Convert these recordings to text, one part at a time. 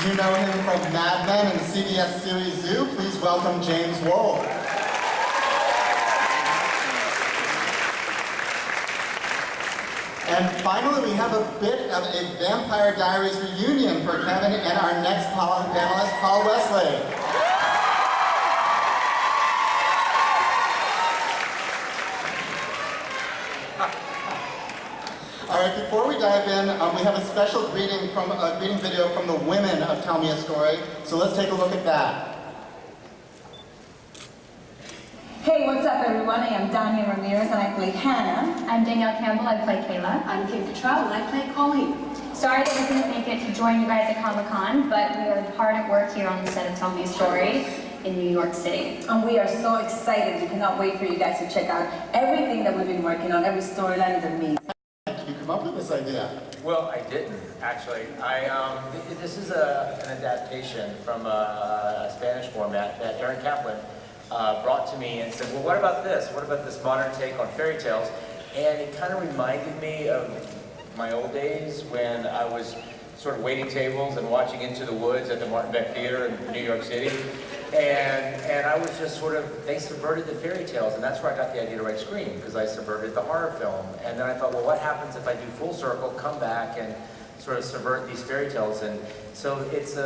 You know him from Mad Men and the CBS series Zoo. Please welcome James Wolk. And finally, we have a bit of a Vampire Diaries reunion for Kevin and our next panelist, Paul Wesley. All right, before we dive in, we have a special greeting video from the women of Tell Me a Story. So let's take a look at that. Hey, what's up everyone? I am Danya Ramirez and I play Hannah. I'm Danielle Campbell, I play Kayla. I'm Kim Cattrall and I play Colleen. Sorry that we couldn't make it to join you guys at Comic-Con, but we are hard at work here on the set of Tell Me a Story in New York City. And we are so excited. We cannot wait for you guys to check out everything that we've been working on. Every storyline is amazing. Did you come up with this idea? Well, I didn't, actually. This is an adaptation from a Spanish format that Aaron Kaplan brought to me and said, well, what about this? What about this modern take on fairy tales? And it kind of reminded me of my old days when I was sort of waiting tables and watching Into the Woods at the Martin Beck Theater in New York City. And I was just sort of, they subverted the fairy tales, and that's where I got the idea to write Scream, because I subverted the horror film. And then I thought, well, what happens if I do full circle, come back and sort of subvert these fairy tales? And so it's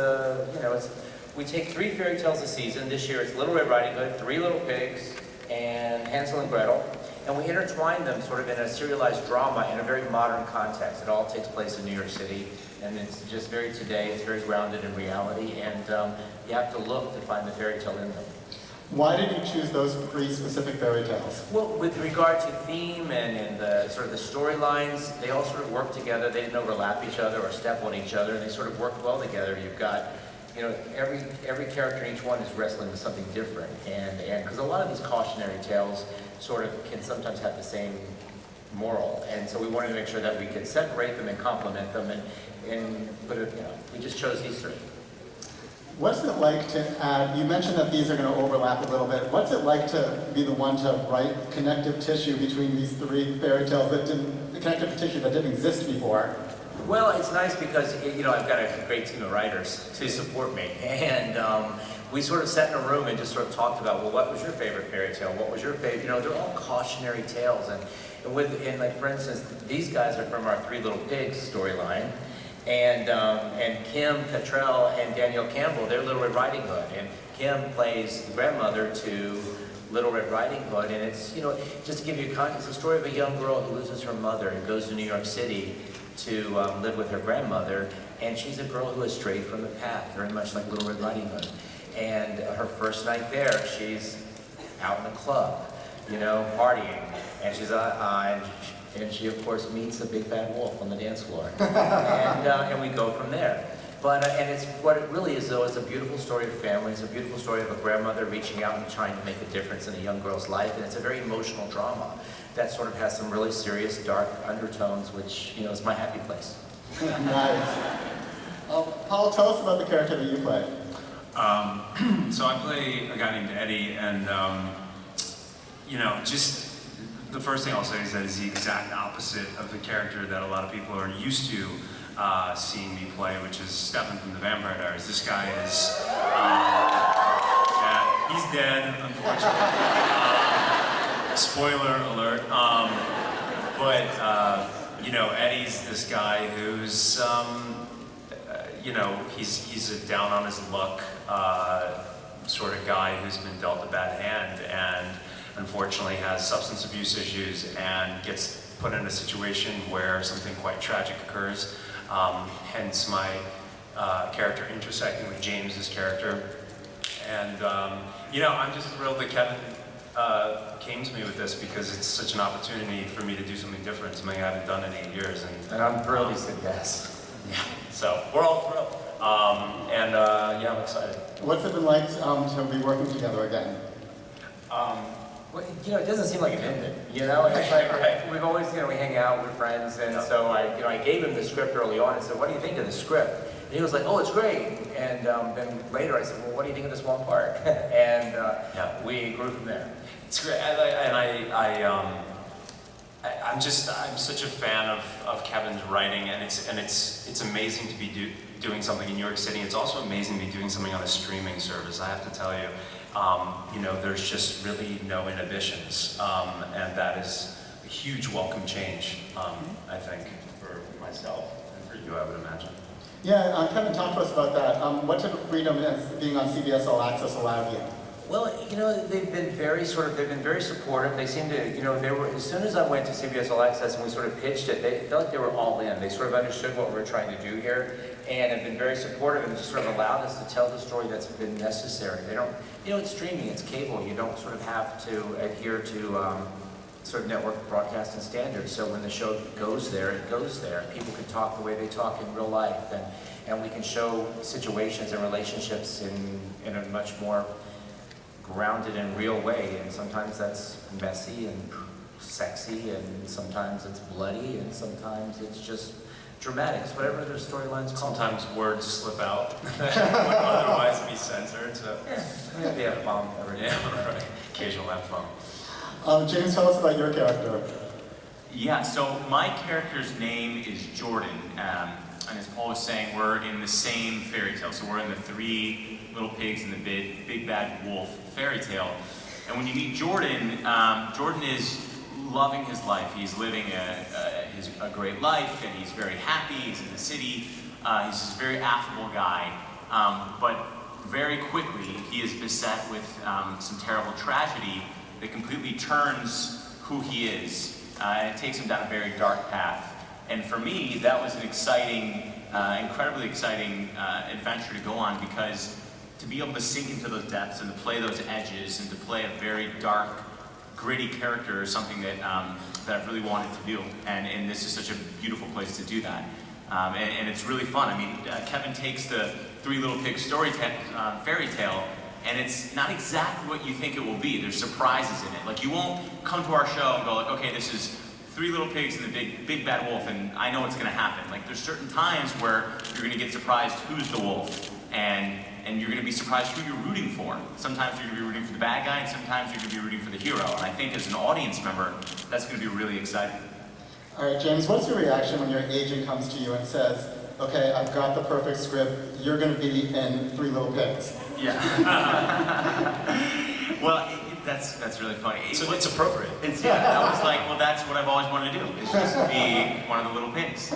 we take 3 fairy tales a season. This year it's Little Red Riding Hood, 3 Little Pigs, and Hansel and Gretel. And we intertwine them sort of in a serialized drama in a very modern context. It all takes place in New York City, and it's just very today, it's very grounded in reality, and you have to look to find the fairy tale in them. Why did you choose those 3 specific fairy tales? Well, with regard to theme and the sort of the storylines, they all sort of work together. They didn't overlap each other or step on each other, and they sort of worked well together. You've got, you know, every character in each one is wrestling with something different, and because a lot of these cautionary tales sort of can sometimes have the same moral, and so we wanted to make sure that we could separate them and complement them, but we just chose these 3. What's it like to add, you mentioned that these are going to overlap a little bit. What's it like to be the one to write connective tissue between these 3 fairy tales connective tissue that didn't exist before? Well, it's nice because, I've got a great team of writers to support me, and we sort of sat in a room and just sort of talked about, well, what was your favorite fairy tale? What was your favorite? They're all cautionary tales, and like for instance, these guys are from our 3 Little Pigs storyline, and Kim Cattrall and Danielle Campbell, they're Little Red Riding Hood, and Kim plays the grandmother to Little Red Riding Hood, and it's, just to give you a context, it's a story of a young girl who loses her mother and goes to New York City to live with her grandmother, and she's a girl who has strayed from the path, very much like Little Red Riding Hood. And her first night there, she's out in the club, partying, and she's and she of course meets a big bad wolf on the dance floor, and we go from there. But and it's what it really is, though. It's a beautiful story of family. It's a beautiful story of a grandmother reaching out and trying to make a difference in a young girl's life, and it's a very emotional drama that sort of has some really serious, dark undertones, which is my happy place. Nice. Paul, tell us about the character that you play. So I play a guy named Eddie, and just the first thing I'll say is that he's the exact opposite of the character that a lot of people are used to seeing me play, which is Stefan from the Vampire Diaries. This guy is, he's dead, unfortunately. Spoiler alert. Eddie's this guy who's, he's a down on his luck sort of guy who's been dealt a bad hand and unfortunately has substance abuse issues and gets put in a situation where something quite tragic occurs. Hence my character intersecting with James's character. And, I'm just thrilled that Kevin came to me with this because it's such an opportunity for me to do something different, something I haven't done in 8 years. And I'm thrilled he said yes. Yeah, so we're all thrilled. I'm excited. What's it been like to be working together again? Well, it doesn't seem like it ended. It's like right. We've always, we hang out, we're friends, and so I gave him the script early on and said, "What do you think of the script?" And he was like, "Oh, it's great." And then later I said, "Well, what do you think of this one part?" And we grew from there. It's great, I'm such a fan of Kevin's writing, and it's amazing to be doing something in New York City. It's also amazing to be doing something on a streaming service. I have to tell you, there's just really no inhibitions, and that is a huge welcome change, I think, for myself and for you, I would imagine. Yeah, Kevin, talk to us about that. What type of freedom has being on CBS All Access allowed you? Well, they've been very supportive. They seem to, they were, as soon as I went to CBS All Access and we sort of pitched it, they felt like they were all in. They sort of understood what we were trying to do here and have been very supportive and just sort of allowed us to tell the story that's been necessary. They don't, it's streaming, it's cable. You don't sort of have to adhere to sort of network broadcasting standards. So when the show goes there, it goes there. People can talk the way they talk in real life, and we can show situations and relationships in a much more grounded and real way, and sometimes that's messy and sexy, and sometimes it's bloody, and sometimes it's just dramatic. It's whatever their storyline's called. Sometimes words slip out that would otherwise be censored. So. Yeah, maybe a bomb every day. Yeah, right. Occasional F-bomb. James, tell us about your character. Yeah, so my character's name is Jordan, and as Paul was saying, we're in the same fairy tale. So we're in the Three Little Pigs and the Big Bad Wolf fairy tale. And when you meet Jordan, Jordan is loving his life. He's living a great life, and he's very happy. He's in the city. He's this very affable guy. But very quickly, he is beset with some terrible tragedy that completely turns who he is. And it takes him down a very dark path. And for me, that was an exciting, incredibly exciting adventure to go on, because to be able to sink into those depths and to play those edges and to play a very dark, gritty character is something that I've really wanted to do. And this is such a beautiful place to do that. And it's really fun. I mean, Kevin takes the Three Little Pigs fairy tale, and it's not exactly what you think it will be. There's surprises in it. Like, you won't come to our show and go like, okay, this is Three Little Pigs and the Big Bad Wolf, and I know what's gonna happen. Like, there's certain times where you're gonna get surprised who's the wolf, and you're gonna be surprised who you're rooting for. Sometimes you're gonna be rooting for the bad guy, and sometimes you're gonna be rooting for the hero. And I think as an audience member, that's gonna be really exciting. All right, James, what's your reaction when your agent comes to you and says, okay, I've got the perfect script, you're gonna be in Three Little Pigs? Yeah. Well, that's really funny. So it's appropriate. I was like, well, that's what I've always wanted to do, is just be one of the little pigs.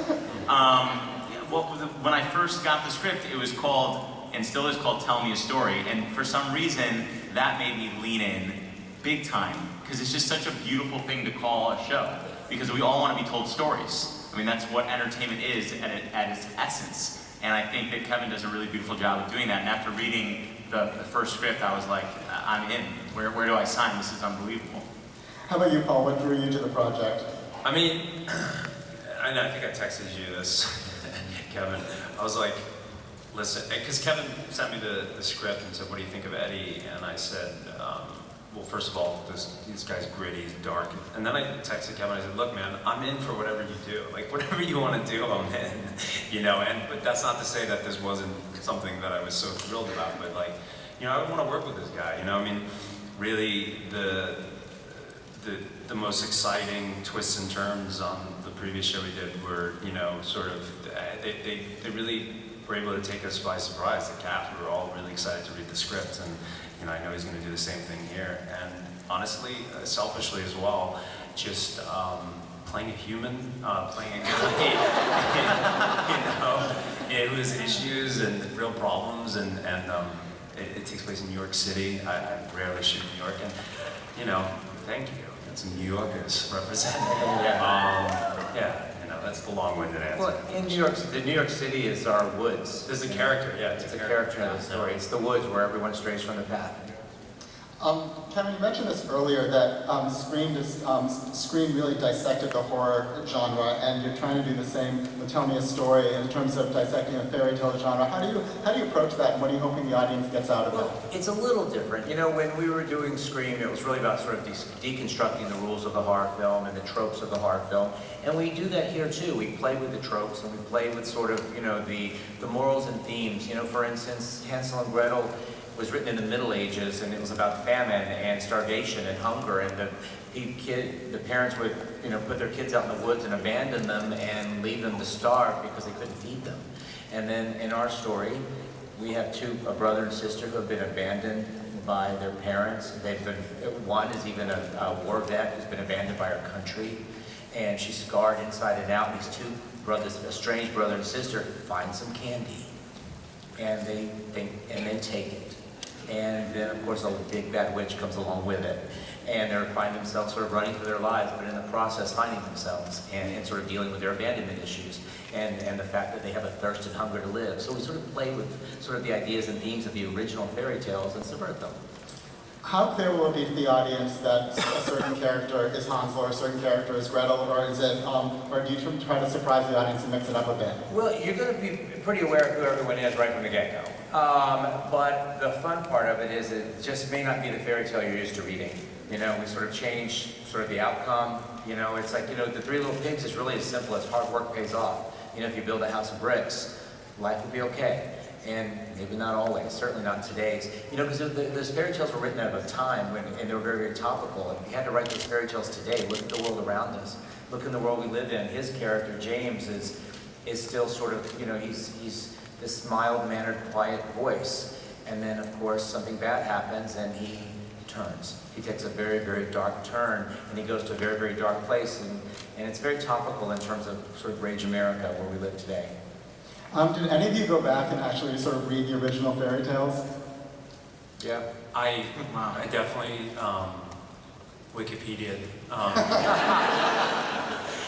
When I first got the script, it was called, and still is called, Tell Me a Story, and for some reason, that made me lean in big time, because it's just such a beautiful thing to call a show, because we all want to be told stories. I mean, that's what entertainment is at its essence. And I think that Kevin does a really beautiful job of doing that. And after reading the first script, I was like, I'm in. Where do I sign? This is unbelievable. How about you, Paul? What drew you to the project? I mean, I think I texted you this, Kevin. I was like, listen, because Kevin sent me the script and said, what do you think of Eddie? And I said, well, first of all, this guy's gritty, he's dark. And then I texted Kevin, I said, look, man, I'm in for whatever you do. Like, whatever you want to do, I'm in. But that's not to say that this wasn't something that I was so thrilled about, but like, I want to work with this guy, I mean, really, the most exciting twists and turns on the previous show we did were, sort of, they really were able to take us by surprise. The cast, we were all really excited to read the script, and I know he's going to do the same thing here. And honestly, selfishly as well, just playing a human, playing a guy, who has issues and real problems, and it takes place in New York City. I rarely shoot in New York, and thank you. Some New Yorkers representing. That's the long-winded answer. Well, in New York City is our woods. There's a character, yeah. It's a character in the story. It's the woods where everyone strays from the path. Kevin, you mentioned this earlier, that Scream really dissected the horror genre, and you're trying to do the same with Tell Me a Story in terms of dissecting a fairy tale genre. How do you approach that, and what are you hoping the audience gets out of it? Well, it's a little different. When we were doing Scream, it was really about sort of deconstructing the rules of the horror film and the tropes of the horror film. And we do that here too. We play with the tropes, and we play with sort of, the morals and themes. For instance, Hansel and Gretel, was written in the Middle Ages, and it was about famine and starvation and hunger, and the parents would, put their kids out in the woods and abandon them and leave them to starve because they couldn't feed them. And then in our story, we have a brother and sister who have been abandoned by their parents. One is even a war vet who's been abandoned by her country, and she's scarred inside and out. These two brothers, a strange brother and sister, find some candy, and they take it. And then, of course, a big bad witch comes along with it. And they find themselves sort of running for their lives, but in the process finding themselves and sort of dealing with their abandonment issues and the fact that they have a thirst and hunger to live. So we sort of play with sort of the ideas and themes of the original fairy tales and subvert them. How clear will it be to the audience that a certain character is Hansel or a certain character is Gretel, or is it, or do you try to surprise the audience and mix it up a bit? Well, you're going to be pretty aware of who everyone is right from the get-go. But the fun part of it is it just may not be the fairy tale you're used to reading. We sort of change sort of the outcome. It's like, the Three Little Pigs is really as simple as hard work pays off. If you build a house of bricks, life will be okay. And maybe not always, certainly not today's. Because those fairy tales were written at a time and they were very, very topical. And if you had to write those fairy tales today, look at the world around us. Look in the world we live in. His character, James, is still sort of, he's this mild-mannered, quiet voice. And then, of course, something bad happens and he turns. He takes a very, very dark turn, and he goes to a very, very dark place, and it's very topical in terms of sort of Rage America, where we live today. Did any of you go back and actually sort of read the original fairy tales? Yeah. I definitely Wikipedia.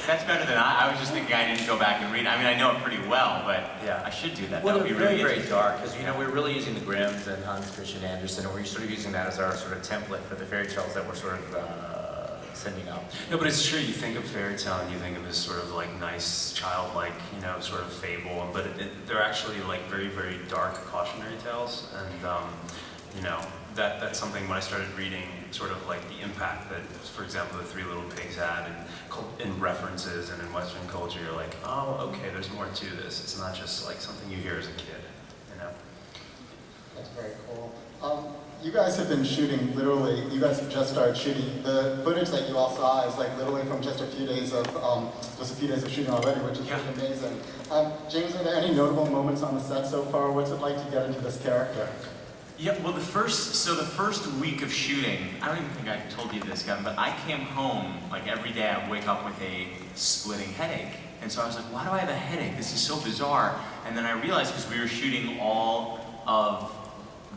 That's better than I was just thinking I didn't go back and read. I mean, I know it pretty well, but Yeah. I should do that. Well, That would they're be really very, very interesting. dark, because, we're really using the Grimms and Hans Christian Andersen, and we're sort of using that as our sort of template for the fairy tales that we're sort of sending out. No, but it's true, you think of fairy tale and you think of this sort of like nice, childlike, sort of fable, but they're actually like very, very dark cautionary tales, and that's something when I started reading, sort of like the impact that, for example, the Three Little Pigs had, and in references and in Western culture, you're like, oh, okay, there's more to this. It's not just like something you hear as a kid, That's very cool. You guys have been shooting literally, you guys have just started shooting. The footage that you all saw is like literally from just a few days of shooting already, which is really amazing. James, are there any notable moments on the set so far? What's it like to get into this character? Yeah, well, the first week of shooting, I don't even think I told you this, Kevin, but I came home, like every day I would wake up with a splitting headache. And so I was like, why do I have a headache? This is so bizarre. And then I realized because we were shooting all of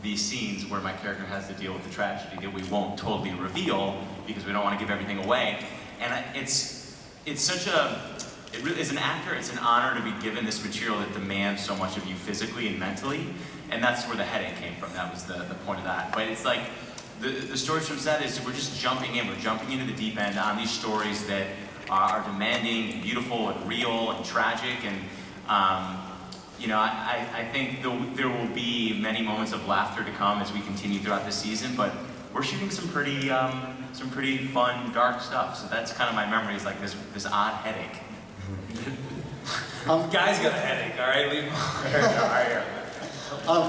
these scenes where my character has to deal with the tragedy that we won't totally reveal because we don't want to give everything away. And it's such as an actor, it's an honor to be given this material that demands so much of you physically and mentally. And that's where the headache came from. That was the point of that. But it's like, the story from set is we're just jumping in. We're jumping into the deep end on these stories that are demanding and beautiful and real and tragic. And, I think there will be many moments of laughter to come as we continue throughout the season. But we're shooting some pretty fun, dark stuff. So that's kind of my memory, is like this odd headache. Guy's got a headache, all right? Leave him.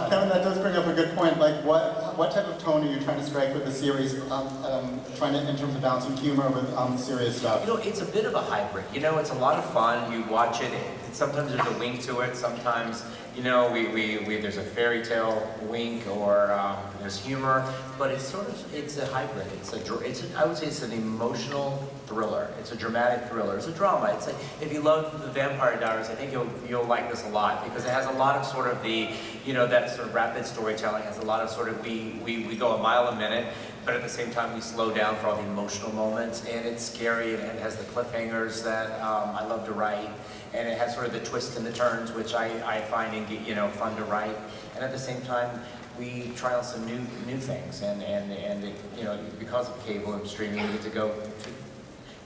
Kevin, that does bring up a good point. Like, what type of tone are you trying to strike with the series? Trying to, in terms of balancing humor with serious stuff. It's a bit of a hybrid. It's a lot of fun. You watch it. Sometimes there's a wink to it. Sometimes, there's a fairy tale wink, or there's humor. But it's a hybrid. I would say it's an emotional thriller. It's a dramatic thriller. It's a drama. It's like, if you love the Vampire Diaries, I think you'll like this a lot, because it has a lot of sort of the, that sort of rapid storytelling. Has a lot of sort of, we go a mile a minute, but at the same time we slow down for all the emotional moments, and it's scary, and it has the cliffhangers that I love to write, and it has sort of the twists and the turns, which I find fun to write, and at the same time we try out some new things, and because of cable and streaming, we get to go to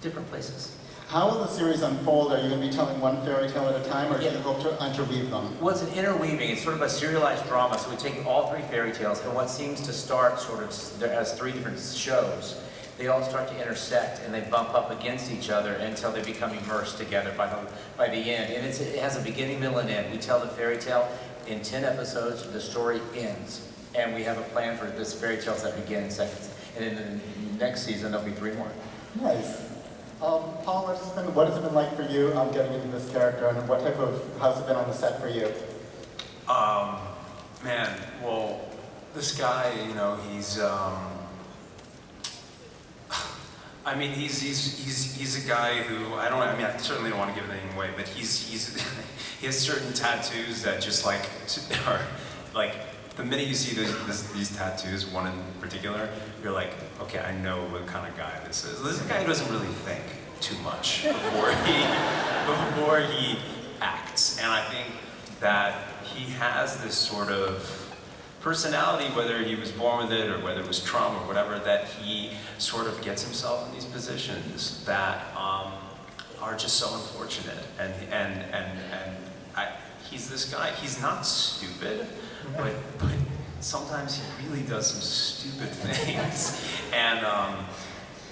different places. How will the series unfold? Are you going to be telling one fairy tale at a time, or do you hope to interweave them? Well, it's an interweaving. It's sort of a serialized drama. So we take all three fairy tales, and what seems to start sort of as three different shows, they all start to intersect, and they bump up against each other until they become immersed together by the end. And it has a beginning, middle, and end. We tell the fairy tale in 10 episodes. The story ends. And we have a plan for this fairy tales that begin in seconds. And in the next season, there'll be 3 more. Nice. Paul, what has it been like for you getting into this character, and how's it been on the set for you? Man, well, this guy, you know, he's I mean, he's a guy who, I certainly don't want to give anything away, but he has certain tattoos that just like, are, like, the minute you see these tattoos, one in particular, you're like, okay, I know what kind of guy this is. This is a guy who doesn't really think too much before he acts. And I think that he has this sort of personality, whether he was born with it or whether it was trauma or whatever, that he sort of gets himself in these positions that are just so unfortunate. He's this guy. He's not stupid, but sometimes he really does some stupid things. And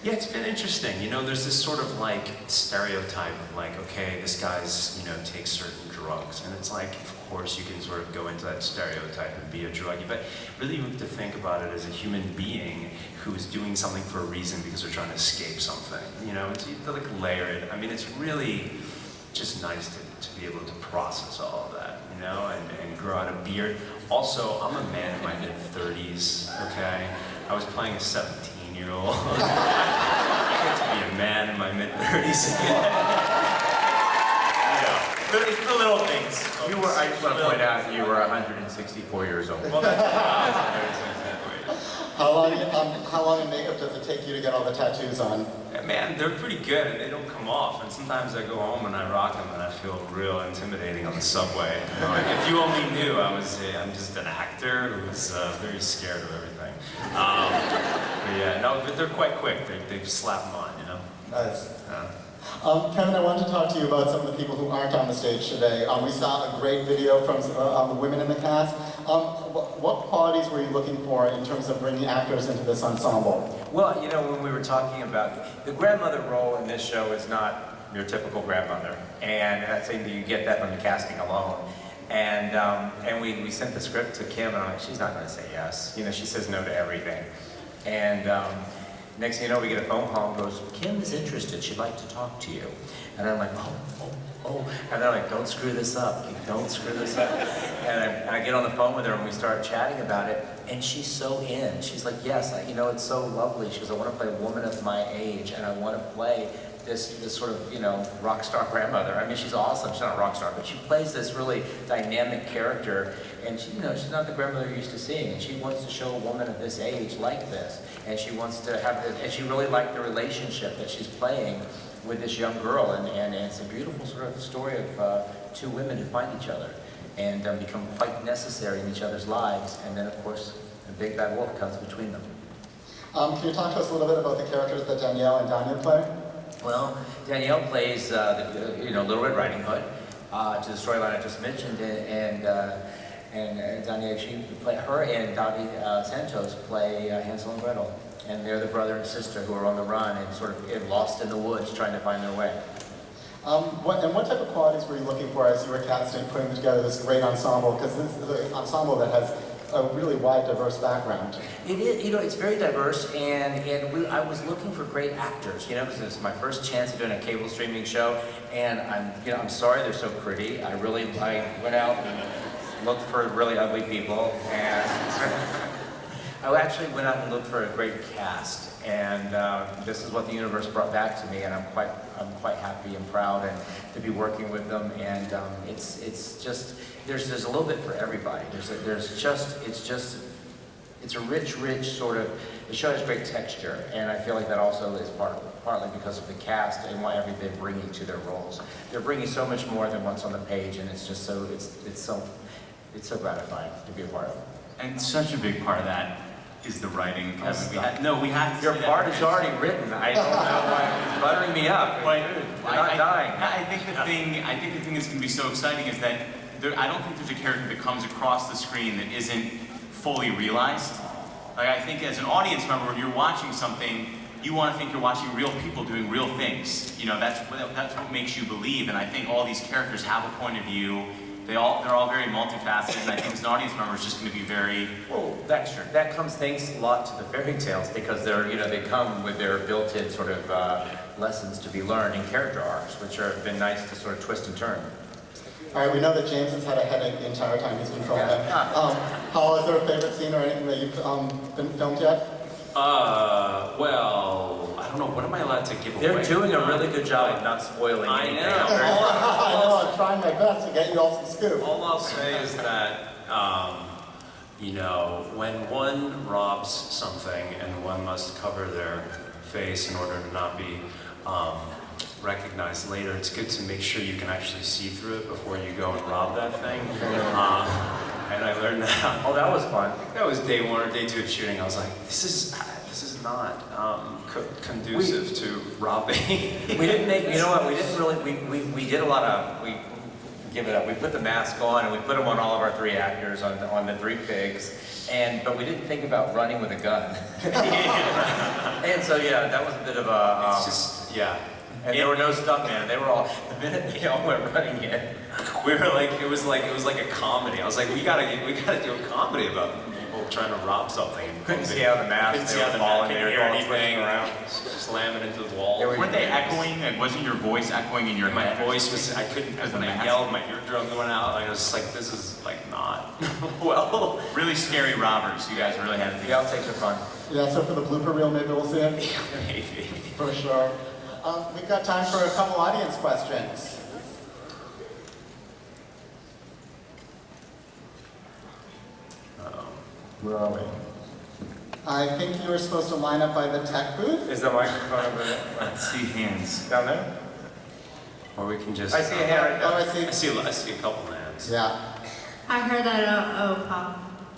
yeah, it's been interesting. You know, there's this sort of like stereotype of like, okay, this guy's, you know, takes certain drugs, and it's like, of course, you can sort of go into that stereotype and be a druggie, but really you have to think about it as a human being who is doing something for a reason because they're trying to escape something. You know, you have to like layer it. I mean, it's really just nice to be able to process all of that, you know, and grow out a beard. Also, I'm a man in my mid-30s, okay? I was playing a 17-year-old. I get to be a man in my mid-30s again. You know, the little things. I just want to point out, you were 164 years old. Well, How long in makeup does it take you to get all the tattoos on? man, they're pretty good and they don't come off. And sometimes I go home and I rock them and I feel real intimidating on the subway. You know, like, if you only knew, I'm just an actor who was very scared of everything. But yeah, no, but they're quite quick. They slap them on, you know. Nice. Kevin, I wanted to talk to you about some of the people who aren't on the stage today. We saw a great video from the women in the cast. What qualities were you looking for in terms of bringing actors into this ensemble? Well, you know, when we were talking about, the grandmother role in this show is not your typical grandmother. And I think that you get that from the casting alone. And we sent the script to Kim, and I'm like, she's not going to say yes. You know, she says no to everything. And next thing you know, we get a phone call and goes, Kim is interested, she'd like to talk to you. And I'm like, oh. And they're like, don't screw this up, don't screw this up. And I get on the phone with her and we start chatting about it, and she's so in. She's like, yes, you know, it's so lovely. She goes, I want to play a woman of my age, and I want to play this sort of, you know, rock star grandmother. I mean, she's awesome. She's not a rock star, but she plays this really dynamic character, and she, you know, she's not the grandmother you're used to seeing, and she wants to show a woman of this age like this, and she wants to have this, and she really liked the relationship that she's playing with this young girl, and it's a beautiful sort of story of 2 women who find each other and become quite necessary in each other's lives, and then of course a big bad wolf comes between them. Can you talk to us a little bit about the characters that Danielle and Danya play? Well, Danielle plays Little Red Riding Hood to the storyline I just mentioned, and Danielle, her and Davi Santos play Hansel and Gretel, and they're the brother and sister who are on the run and sort of get lost in the woods trying to find their way. What type of qualities were you looking for as you were casting, putting together this great ensemble? Because this is an ensemble that has a really wide, diverse background. It is, you know, it's very diverse, and I was looking for great actors, you know, because this is my first chance of doing a cable streaming show, and I'm sorry they're so pretty. I went out and looked for really ugly people, and I actually went out and looked for a great cast, and this is what the universe brought back to me, and I'm quite happy and proud and to be working with them, and it's just. There's a little bit for everybody. It's a rich sort of, the show has great texture, and I feel like that also is partly because of the cast and whatever they're bringing to their roles. They're bringing so much more than what's on the page, and it's just so, it's so gratifying to be a part of. And such a big part of that is the writing, Kevin. We have to. Your part is already written. I don't know why it's buttering me up. You're not dying. I think the thing that's going to be so exciting is that I don't think there's a character that comes across the screen that isn't fully realized. Like, I think as an audience member, when you're watching something, you want to think you're watching real people doing real things. You know, that's what makes you believe. And I think all these characters have a point of view, they're all very multifaceted, and I think as an audience member, it's just going to be very Well, that comes thanks a lot to the fairy tales because they're, they come with their built-in sort of lessons to be learned in character arcs, which have been nice to sort of twist and turn. All right, we know that James has had a headache the entire time he's been filming. Paul, is there a favorite scene or anything that you've been filmed yet? Well, I don't know. What am I allowed to give away? They're doing a really good job of not spoiling I anything. know. I know, I'm trying my best to get you all some scoop. All I'll say is that, when one robs something and one must cover their face in order to not be recognized later, it's good to make sure you can actually see through it before you go and rob that thing. And I learned that. Oh, that was fun. That was day 1 or day 2 of shooting. I was like, this is not conducive to robbing. We didn't make, we didn't really, we did a lot of, we give it up. We put the mask on and we put them on all of our 3 actors on the 3 pigs, but we didn't think about running with a gun. And so yeah, that was a bit of a. It's just, yeah. And there were no stuntmen. They were all, the minute they all went running in. We were like, it was like a comedy. I was like, we gotta do a comedy about people trying to rob something. Couldn't see out of the mask. Couldn't see out of the mask. Couldn't hear anything. Slamming into the wall. Weren't they echoing? Like, wasn't your voice echoing in your My head? voice was, I couldn't, Because when of the I mask? yelled, my eardrum going out, I was just like, this is like not well. Really scary robbers. You guys really had to The be. outtakes are fun. Yeah, so for the blooper reel, maybe we'll see it? Maybe. For sure. We've got time for a couple audience questions. Where are we? I think you were supposed to line up by the tech booth. Is the microphone over there? Let's see hands. Down there? Or we can just. I see a hand right Oh, there. I see. I see a couple hands. Yeah. I heard that, oh, Pop.